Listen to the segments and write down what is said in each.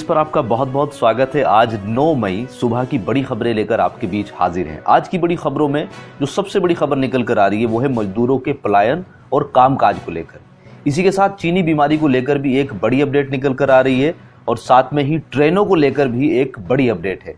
पर आपका बहुत बहुत स्वागत है। आज 9 मई सुबह की बड़ी खबरें लेकर आपके बीच हाजिर हैं। आज की बड़ी खबरों में जो सबसे बड़ी खबर निकल कर आ रही है वो है मजदूरों के पलायन और कामकाज को लेकर। इसी के साथ चीनी बीमारी को लेकर भी एक बड़ी अपडेट निकल कर आ रही है और साथ में ही ट्रेनों को लेकर भी एक बड़ी अपडेट है।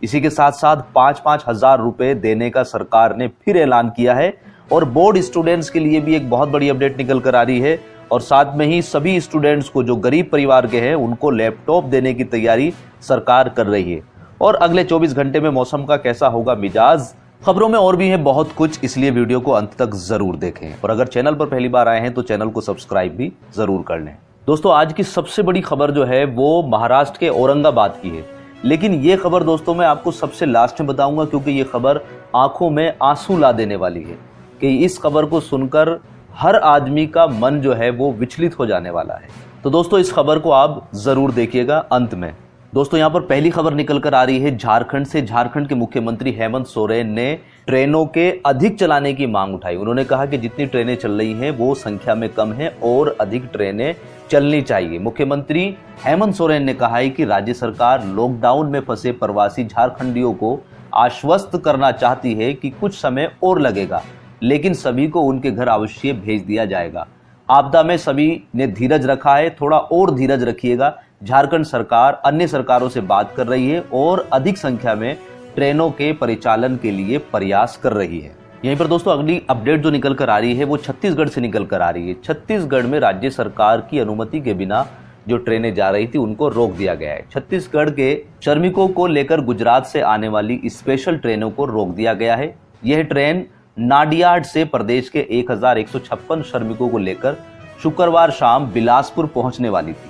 इसी के साथ साथ 5-5 हजार रुपए देने का सरकार ने फिर ऐलान किया है और बोर्ड स्टूडेंट्स के लिए भी एक बहुत बड़ी अपडेट निकल कर आ रही है और साथ में ही सभी स्टूडेंट्स को जो गरीब परिवार के हैं उनको लैपटॉप देने की तैयारी सरकार कर रही है। और अगले 24 घंटे में मौसम का कैसा होगा मिजाज, खबरों में और भी है बहुत कुछ, इसलिए वीडियो को अंत तक जरूर देखें और अगर चैनल पर पहली बार आए हैं तो चैनल को सब्सक्राइब भी जरूर कर लें। दोस्तों आज की सबसे बड़ी खबर जो है वो महाराष्ट्र के औरंगाबाद की है, लेकिन ये खबर दोस्तों मैं आपको सबसे लास्ट में बताऊंगा क्योंकि ये खबर आंखों में आंसू ला देने वाली है कि इस खबर को सुनकर हर आदमी का मन जो है वो विचलित हो जाने वाला है। तो दोस्तों इस खबर को आप जरूर देखिएगा अंत में। दोस्तों यहाँ पर पहली खबर निकल कर आ रही है झारखंड से। झारखंड के मुख्यमंत्री हेमंत सोरेन ने ट्रेनों के अधिक चलाने की मांग उठाई। उन्होंने कहा कि जितनी ट्रेनें चल रही हैं वो संख्या में कम है और अधिक ट्रेनें चलनी चाहिए। मुख्यमंत्री हेमंत सोरेन ने कहा है कि राज्य सरकार लॉकडाउन में फंसे प्रवासी झारखंडियों को आश्वस्त करना चाहती है कि कुछ समय और लगेगा, लेकिन सभी को उनके घर अवश्य भेज दिया जाएगा। आपदा में सभी ने धीरज रखा है, थोड़ा और धीरज रखिएगा। झारखंड सरकार अन्य सरकारों से बात कर रही है और अधिक संख्या में ट्रेनों के परिचालन के लिए प्रयास कर रही है। यहीं पर दोस्तों अगली अपडेट जो निकल कर आ रही है वो छत्तीसगढ़ से निकल कर आ रही है। छत्तीसगढ़ में राज्य सरकार की अनुमति के बिना जो ट्रेनें जा रही थी उनको रोक दिया गया है। छत्तीसगढ़ के श्रमिकों को लेकर गुजरात से आने वाली स्पेशल ट्रेनों को रोक दिया गया है। यह ट्रेन नाडियाड से प्रदेश के 1156 श्रमिकों को लेकर शुक्रवार शाम बिलासपुर पहुंचने वाली थी।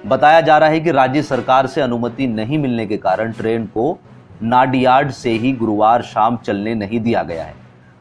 बताया जा रहा है कि राज्य सरकार से अनुमति नहीं मिलने के कारण ट्रेन को नाडियाड से ही गुरुवार शाम चलने नहीं दिया गया है।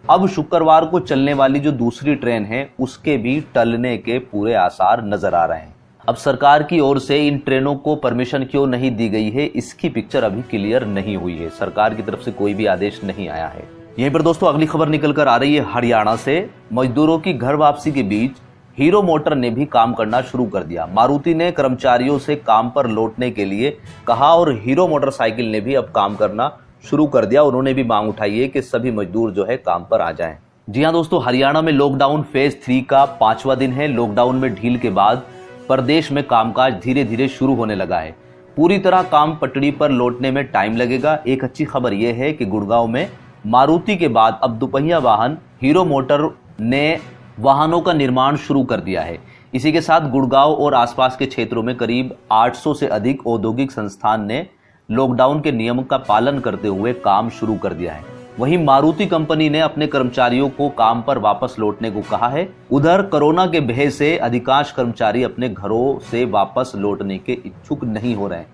अब शुक्रवार को चलने वाली जो दूसरी ट्रेन है उसके भी टलने के पूरे आसार नजर आ रहे हैं। अब सरकार की ओर से इन ट्रेनों को परमिशन क्यों नहीं दी गई है इसकी पिक्चर अभी क्लियर नहीं हुई है। सरकार की तरफ से कोई भी आदेश नहीं आया है। यहीं पर दोस्तों अगली खबर निकल कर आ रही है हरियाणा से। मजदूरों की घर वापसी के बीच हीरो मोटर ने भी काम करना शुरू कर दिया। मारुति ने कर्मचारियों से काम पर लौटने के लिए कहा और हीरो मोटरसाइकिल ने भी अब काम करना शुरू कर दिया। उन्होंने भी मांग उठाई है कि सभी मजदूर जो है काम पर आ जाएं। जी हां दोस्तों, हरियाणा में लॉकडाउन फेज 3 का 5वां दिन है। लॉकडाउन में ढील के बाद प्रदेश में कामकाज धीरे धीरे शुरू होने लगा है। पूरी तरह काम पटड़ी पर लौटने में टाइम लगेगा। एक अच्छी खबर यह है कि गुड़गांव में मारुति के बाद अब दुपहिया वाहन हीरो मोटर ने वाहनों का निर्माण शुरू कर दिया है। इसी के साथ गुड़गांव और आसपास के क्षेत्रों में करीब 800 से अधिक औद्योगिक संस्थान ने लॉकडाउन के नियम का पालन करते हुए काम शुरू कर दिया है। वहीं मारुति कंपनी ने अपने कर्मचारियों को काम पर वापस लौटने को कहा है। उधर कोरोना के भय से अधिकांश कर्मचारी अपने घरों से वापस लौटने के इच्छुक नहीं हो रहे हैं।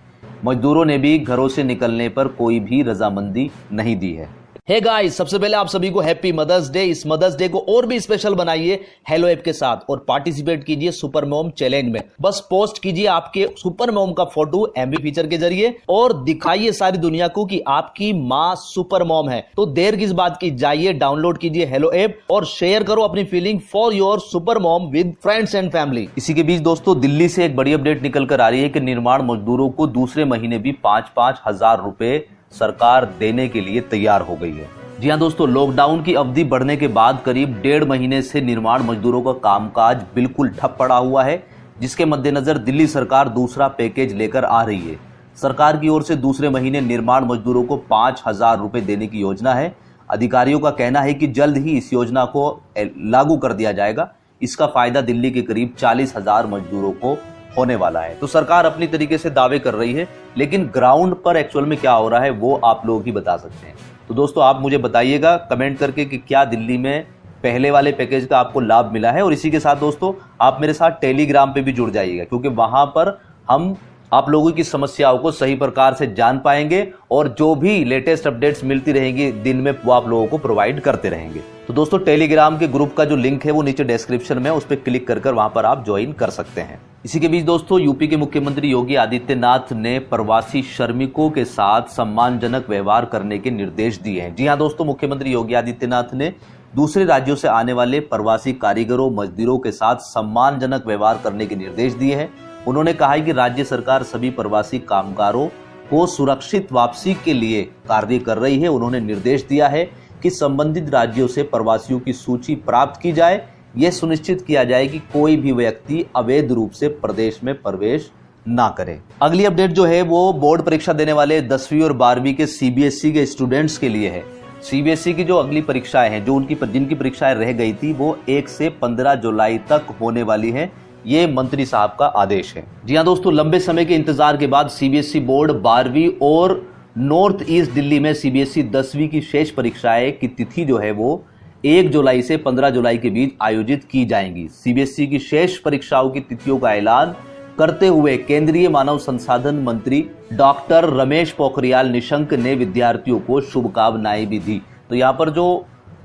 मजदूरों ने भी घरों से निकलने पर कोई भी रजामंदी नहीं दी है। हे गाइस, सबसे पहले आप सभी को हैप्पी मदर्स डे। इस मदर्स डे को और भी स्पेशल बनाइए हेलो ऐप के साथ और पार्टिसिपेट कीजिए सुपर मॉम चैलेंज में। बस पोस्ट कीजिए आपके सुपर मॉम का फोटो एमवी फीचर के जरिए और दिखाइए सारी दुनिया को कि आपकी माँ सुपर मॉम है। तो देर किस बात की, जाइए डाउनलोड कीजिए हेलो ऐप और शेयर करो अपनी feeling for your super mom with friends and family. इसी के बीच दोस्तों दिल्ली से एक बड़ी अपडेट निकल कर आ रही है कि निर्माण मजदूरों को दूसरे महीने भी 5-5 हजार रुपए सरकार देने के लिए तैयार हो गई है। जी हां दोस्तों, लॉकडाउन की अवधि बढ़ने के बाद करीब 1.5 महीने से निर्माण मजदूरों का कामकाज बिल्कुल ठप पड़ा हुआ है, जिसके मद्देनजर दिल्ली सरकार दूसरा पैकेज लेकर आ रही है। सरकार की ओर से दूसरे महीने निर्माण मजदूरों को 5,000 रुपए देने की योजना है। अधिकारियों का कहना है कि जल्द ही इस योजना को लागू कर दिया जाएगा। इसका फायदा दिल्ली के करीब 40,000 मजदूरों को होने वाला है। तो सरकार अपनी तरीके से दावे कर रही है, लेकिन ग्राउंड पर एक्चुअल में क्या हो रहा है वो आप लोग ही बता सकते हैं। तो दोस्तों आप मुझे बताइएगा कमेंट करके कि क्या दिल्ली में पहले वाले पैकेज का आपको लाभ मिला है। और इसी के साथ दोस्तों आप मेरे साथ टेलीग्राम पे भी जुड़ जाइएगा, क्योंकि वहां पर हम आप लोगों की समस्याओं को सही प्रकार से जान पाएंगे और जो भी लेटेस्ट अपडेट्स मिलती रहेंगी दिन में वो आप लोगों को प्रोवाइड करते रहेंगे। तो दोस्तों टेलीग्राम के ग्रुप का जो लिंक है वो नीचे डिस्क्रिप्शन में, उस पर क्लिक कर वहां पर आप ज्वाइन कर सकते हैं। इसी के बीच दोस्तों यूपी के मुख्यमंत्री योगी आदित्यनाथ ने प्रवासी श्रमिकों के साथ सम्मानजनक व्यवहार करने के निर्देश दिए हैं। जी हां दोस्तों, मुख्यमंत्री योगी आदित्यनाथ ने दूसरे राज्यों से आने वाले प्रवासी कारीगरों मजदूरों के साथ सम्मानजनक व्यवहार करने के निर्देश दिए हैं। उन्होंने कहा है कि राज्य सरकार सभी प्रवासी कामगारों को सुरक्षित वापसी के लिए कार्य कर रही है। उन्होंने निर्देश दिया है कि संबंधित राज्यों से प्रवासियों की सूची प्राप्त की जाए, यह सुनिश्चित किया जाए कि कोई भी व्यक्ति अवैध रूप से प्रदेश में प्रवेश ना करे। अगली अपडेट जो है वो बोर्ड परीक्षा देने वाले 10वीं और 12वीं के सीबीएसई के स्टूडेंट्स के लिए है। सीबीएसई की जो अगली परीक्षाएं हैं, जो जिनकी परीक्षाएं रह गई थी, वो 1 से 15 जुलाई तक होने वाली है। ये मंत्री साहब का आदेश है। जी हाँ दोस्तों, लंबे समय के इंतजार के बाद सीबीएसई बोर्ड 12वीं और नॉर्थ ईस्ट दिल्ली में सीबीएसई 10वीं की शेष परीक्षाएं की तिथि जो है वो 1 जुलाई से 15 जुलाई के बीच आयोजित की जाएंगी। सीबीएसई की शेष परीक्षाओं की तिथियों का ऐलान करते हुए केंद्रीय मानव संसाधन मंत्री डॉक्टर रमेश पोखरियाल निशंक ने विद्यार्थियों को शुभकामनाएं भी दी। तो यहाँ पर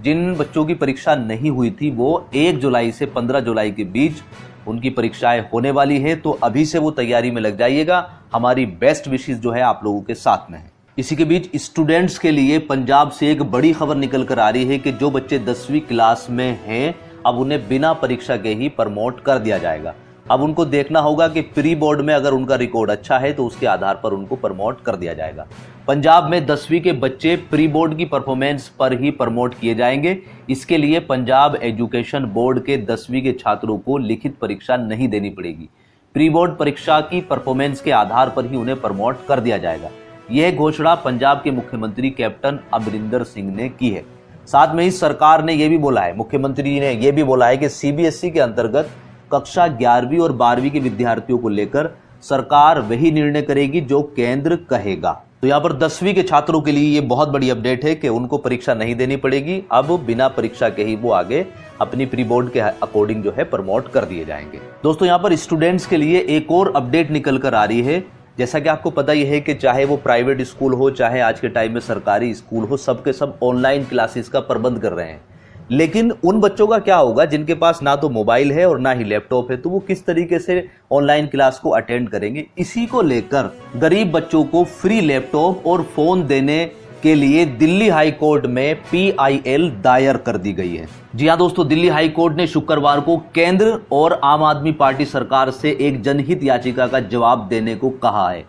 जिन बच्चों की परीक्षा नहीं हुई थी वो 1 जुलाई से 15 जुलाई के बीच उनकी परीक्षाएं होने वाली है। तो अभी से वो तैयारी में लग जाइएगा। हमारी बेस्ट विशेष जो है आप लोगों के साथ में है। इसी के बीच स्टूडेंट्स के लिए पंजाब से एक बड़ी खबर निकल कर आ रही है कि जो बच्चे 10वीं क्लास में हैं, अब उन्हें बिना परीक्षा के ही प्रमोट कर दिया जाएगा। अब उनको देखना होगा कि प्री बोर्ड में अगर उनका रिकॉर्ड अच्छा है तो उसके आधार पर उनको प्रमोट कर दिया जाएगा। पंजाब में 10वीं के बच्चे प्री बोर्ड की परफॉर्मेंस पर ही प्रमोट किए जाएंगे। इसके लिए पंजाब एजुकेशन बोर्ड के 10वीं के छात्रों को लिखित परीक्षा नहीं देनी पड़ेगी। प्री बोर्ड परीक्षा की परफॉर्मेंस के आधार पर ही उन्हें प्रमोट कर दिया जाएगा। यह घोषणा पंजाब के मुख्यमंत्री कैप्टन अमरिंदर सिंह ने की है। साथ में ही सरकार ने यह भी बोला है, मुख्यमंत्री ने यह भी बोला है कि सीबीएसई के अंतर्गत कक्षा 11वीं और 12वीं के विद्यार्थियों को लेकर सरकार वही निर्णय करेगी जो केंद्र कहेगा। तो यहाँ पर 10वीं के छात्रों के लिए ये बहुत बड़ी अपडेट है कि उनको परीक्षा नहीं देनी पड़ेगी। अब बिना परीक्षा के ही वो आगे अपनी प्री बोर्ड के अकॉर्डिंग जो है प्रमोट कर दिए जाएंगे। दोस्तों यहाँ पर स्टूडेंट्स के लिए एक और अपडेट निकल कर आ रही है। जैसा कि आपको पता ही है कि चाहे वो प्राइवेट स्कूल हो, चाहे आज के टाइम में सरकारी स्कूल हो, सबके सब ऑनलाइन क्लासेस का प्रबंध कर रहे हैं। लेकिन उन बच्चों का क्या होगा जिनके पास ना तो मोबाइल है और ना ही लैपटॉप है, तो वो किस तरीके से ऑनलाइन क्लास को अटेंड करेंगे? इसी को लेकर गरीब बच्चों को फ्री लैपटॉप और फोन देने के लिए दिल्ली हाई कोर्ट में PIL दायर कर दी गई है। जी हाँ दोस्तों, दिल्ली हाई कोर्ट ने शुक्रवार को केंद्र और आम आदमी पार्टी सरकार से एक जनहित याचिका का जवाब देने को कहा है,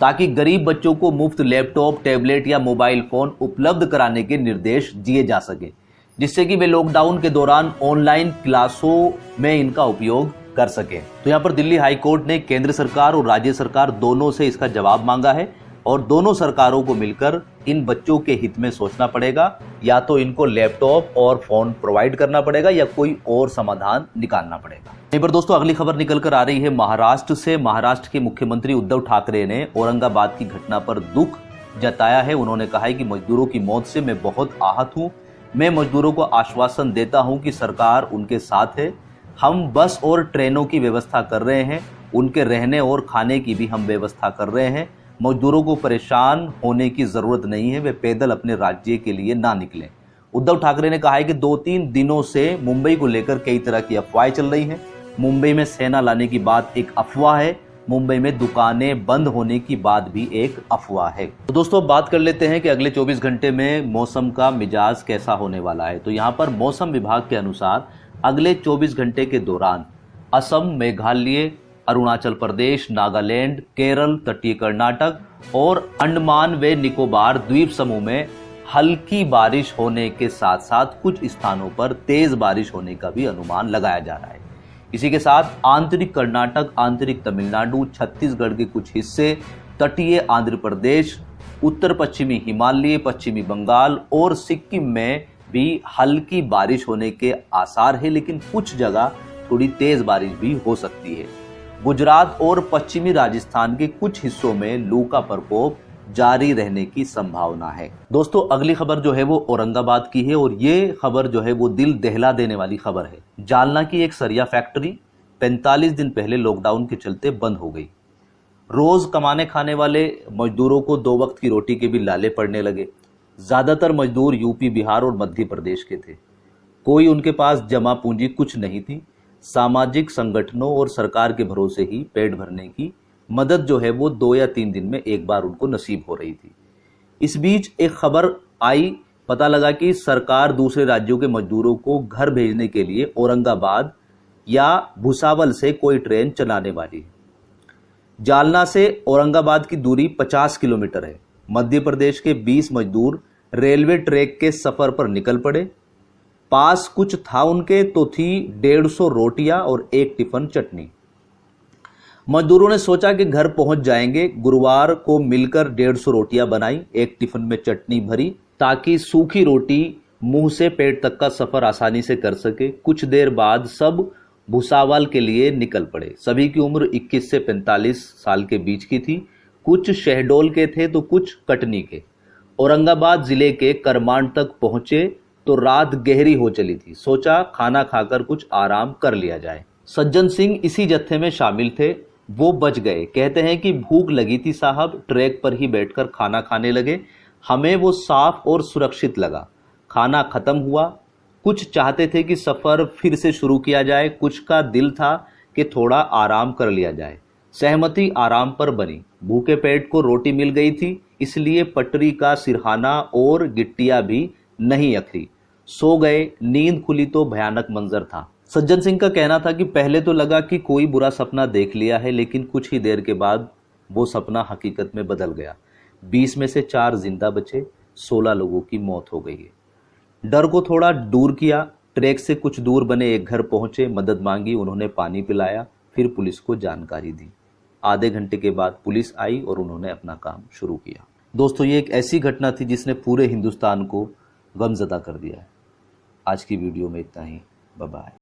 ताकि गरीब बच्चों को मुफ्त लैपटॉप, टैबलेट या मोबाइल फोन उपलब्ध कराने के निर्देश दिए जा सके, जिससे कि वे लॉकडाउन के दौरान ऑनलाइन क्लासों में इनका उपयोग कर सके। तो यहाँ पर दिल्ली हाई कोर्ट ने केंद्र सरकार और राज्य सरकार दोनों से इसका जवाब मांगा है और दोनों सरकारों को मिलकर इन बच्चों के हित में सोचना पड़ेगा। या तो इनको लैपटॉप और फोन प्रोवाइड करना पड़ेगा या कोई और समाधान निकालना पड़ेगा। यहीं पर दोस्तों अगली खबर निकल कर आ रही है महाराष्ट्र से। महाराष्ट्र के मुख्यमंत्री उद्धव ठाकरे ने औरंगाबाद की घटना पर दुख जताया है। उन्होंने कहा है कि मजदूरों की मौत से मैं बहुत आहत हूँ। मैं मजदूरों को आश्वासन देता हूं कि सरकार उनके साथ है। हम बस और ट्रेनों की व्यवस्था कर रहे हैं, उनके रहने और खाने की भी हम व्यवस्था कर रहे हैं। मजदूरों को परेशान होने की जरूरत नहीं है, वे पैदल अपने राज्य के लिए ना निकलें। उद्धव ठाकरे ने कहा है कि 2-3 दिनों से मुंबई को लेकर कई तरह की अफवाहें चल रही हैं। मुंबई में सेना लाने की बात एक अफवाह है, मुंबई में दुकानें बंद होने की बात भी एक अफवाह है। तो दोस्तों बात कर लेते हैं कि अगले 24 घंटे में मौसम का मिजाज कैसा होने वाला है। तो यहाँ पर मौसम विभाग के अनुसार अगले 24 घंटे के दौरान असम, मेघालय, अरुणाचल प्रदेश, नागालैंड, केरल, तटीय कर्नाटक और अंडमान व निकोबार द्वीप समूह में हल्की बारिश होने के साथ साथ कुछ स्थानों पर तेज बारिश होने का भी अनुमान लगाया जा रहा है। इसी के साथ आंतरिक कर्नाटक, आंतरिक तमिलनाडु, छत्तीसगढ़ के कुछ हिस्से, तटीय आंध्र प्रदेश, उत्तर पश्चिमी हिमालय, पश्चिमी बंगाल और सिक्किम में भी हल्की बारिश होने के आसार है, लेकिन कुछ जगह थोड़ी तेज बारिश भी हो सकती है। गुजरात और पश्चिमी राजस्थान के कुछ हिस्सों में लू का प्रकोप जारी रहने की संभावना है। दोस्तों अगली खबर जो है वो औरंगाबाद की है और ये खबर जो है वो दिल दहला देने वाली खबर है। जालना की एक सरिया फैक्ट्री 45 दिन पहले लॉकडाउन के चलते बंद हो गई। रोज कमाने खाने वाले मजदूरों को 2 वक्त की रोटी के भी लाले पड़ने लगे। ज्यादातर मजदूर यूपी, बिहार और मध्य प्रदेश के थे। कोई उनके पास जमा पूंजी कुछ नहीं थी। सामाजिक संगठनों और सरकार के भरोसे ही पेट भरने की मदद जो है वो 2 या 3 दिन में एक बार उनको नसीब हो रही थी। इस बीच एक खबर आई, पता लगा कि सरकार दूसरे राज्यों के मजदूरों को घर भेजने के लिए औरंगाबाद या भुसावल से कोई ट्रेन चलाने वाली है। जालना से औरंगाबाद की दूरी 50 किलोमीटर है। मध्य प्रदेश के 20 मजदूर रेलवे ट्रैक के सफर पर निकल पड़े। पास कुछ था उनके तो थी 150 रोटियां और एक टिफिन चटनी। मजदूरों ने सोचा कि घर पहुंच जाएंगे। गुरुवार को मिलकर 150 रोटियां बनाई, एक टिफिन में चटनी भरी ताकि सूखी रोटी मुंह से पेट तक का सफर आसानी से कर सके। कुछ देर बाद सब भुसावल के लिए निकल पड़े। सभी की उम्र 21 से 45 साल के बीच की थी। कुछ शहडोल के थे तो कुछ कटनी के। औरंगाबाद जिले के करमांड तक पहुंचे तो रात गहरी हो चली थी। सोचा खाना खाकर कुछ आराम कर लिया जाए। सज्जन सिंह इसी जत्थे में शामिल थे। वो बच गए। कहते हैं कि भूख लगी थी साहब, ट्रैक पर ही बैठकर खाना खाने लगे। हमें वो साफ और सुरक्षित लगा। खाना खत्म हुआ। कुछ चाहते थे कि सफर फिर से शुरू किया जाए, कुछ का दिल था कि थोड़ा आराम कर लिया जाए। सहमति आराम पर बनी। भूखे पेट को रोटी मिल गई थी, इसलिए पटरी का सिरहाना और गिट्टियां भी नहीं अखरी। सो गए। नींद खुली तो भयानक मंजर था। सज्जन सिंह का कहना था कि पहले तो लगा कि कोई बुरा सपना देख लिया है, लेकिन कुछ ही देर के बाद वो सपना हकीकत में बदल गया। 20 में से 4 जिंदा बचे, 16 लोगों की मौत हो गई है। डर को थोड़ा दूर किया। ट्रैक से कुछ दूर बने एक घर पहुंचे, मदद मांगी, उन्होंने पानी पिलाया, फिर पुलिस को जानकारी दी। आधे घंटे के बाद पुलिस आई और उन्होंने अपना काम शुरू किया। दोस्तों, ये एक ऐसी घटना थी जिसने पूरे हिंदुस्तान को गमज़दा कर दिया है। आज की वीडियो में इतना ही। Bye bye.